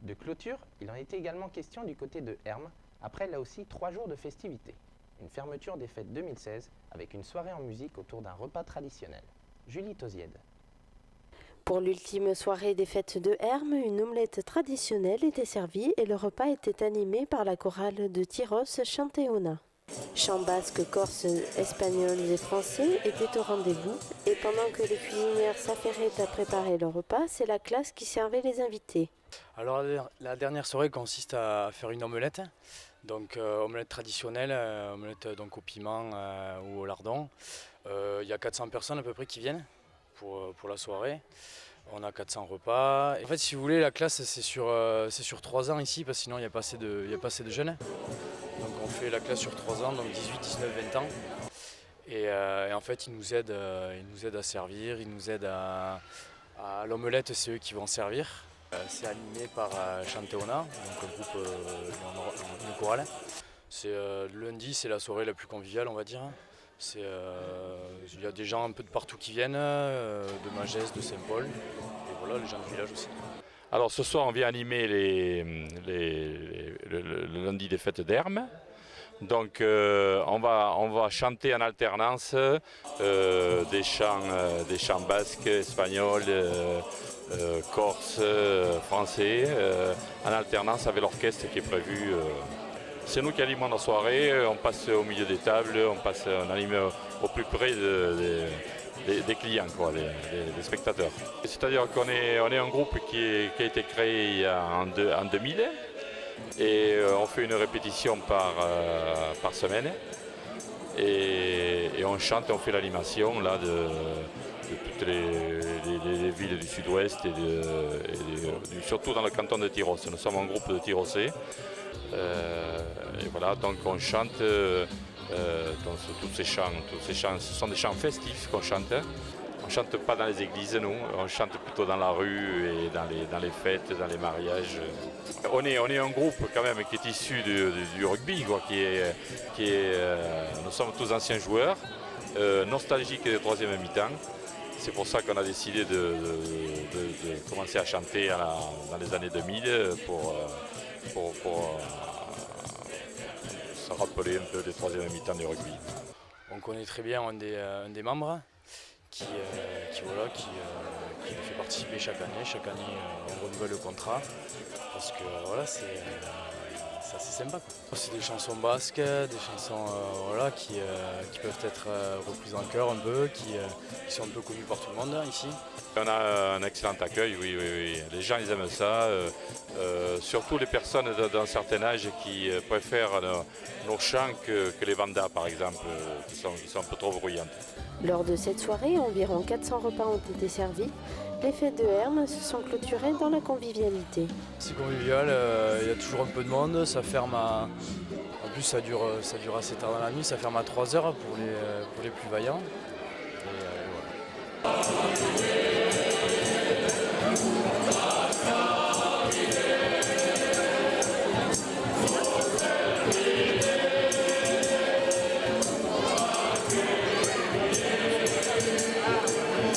De clôture, il en était également question du côté de Hermes, après là aussi 3 jours de festivités. Une fermeture des fêtes 2016 avec une soirée en musique autour d'un repas traditionnel. Julie Tosiède. Pour l'ultime soirée des fêtes de Hermes, une omelette traditionnelle était servie et le repas était animé par la chorale de Tyros Chanteona. Chants basques, corses, espagnols et français étaient au rendez-vous et pendant que les cuisinières s'affairaient à préparer le repas, c'est la classe qui servait les invités. Alors la dernière soirée consiste à faire une omelette, donc omelette traditionnelle, omelette donc au piment ou au lardon. Il y a 400 personnes à peu près qui viennent pour la soirée. On a 400 repas. En fait, si vous voulez, la classe c'est sur 3 ans ici, parce que sinon il n'y a pas assez de jeunes. Donc on fait la classe sur 3 ans, donc 18, 19, 20 ans. Et en fait, ils nous aident à servir, ils nous aident à l'omelette, c'est eux qui vont servir. C'est animé par Chanteona, donc un groupe, une chorale. Lundi, c'est la soirée la plus conviviale, on va dire. Il y a des gens un peu de partout qui viennent, de Magès, de Saint-Paul, et voilà, les gens du village aussi. Alors ce soir, on vient animer le lundi des fêtes d'Hermes. Donc on va chanter en alternance des chants basques, espagnols, corse, français, en alternance avec l'orchestre qui est prévu. C'est nous qui animons la soirée, on passe au milieu des tables, on anime au plus près des clients, quoi, des spectateurs. C'est-à-dire qu'on est un groupe qui a été créé en 2000 et on fait une répétition par semaine et on chante et on fait l'animation là de toutes les villes du sud-ouest et surtout dans le canton de Tyros. Nous sommes un groupe de Tyrosais. Et voilà, donc on chante tous ces chants, ce sont des chants festifs qu'on chante. On ne chante pas dans les églises, nous, on chante plutôt dans la rue et dans les fêtes, dans les mariages. On est un groupe quand même qui est issu du rugby, quoi, nous sommes tous anciens joueurs, nostalgiques des troisième mi-temps. C'est pour ça qu'on a décidé de commencer à chanter dans les années 2000 pour se rappeler un peu des troisième mi-temps du rugby. On connaît très bien un des membres qui nous fait participer chaque année. Chaque année, on renouvelle le contrat parce que voilà, c'est assez sympa, quoi. C'est des chansons basques, des chansons qui peuvent être reprises en chœur un peu, qui sont un peu connues par tout le monde ici. On a un excellent accueil, oui. Les gens ils aiment ça, surtout les personnes d'un certain âge qui préfèrent nos chants que les vandas par exemple, qui sont un peu trop bruyantes. Lors de cette soirée, environ 400 repas ont été servis. Les fêtes de Hermes se sont clôturées dans la convivialité. C'est convivial, il y a toujours un peu de monde, ça ferme à... En plus ça dure assez tard dans la nuit, ça ferme à 3 heures pour les plus vaillants. Et voilà.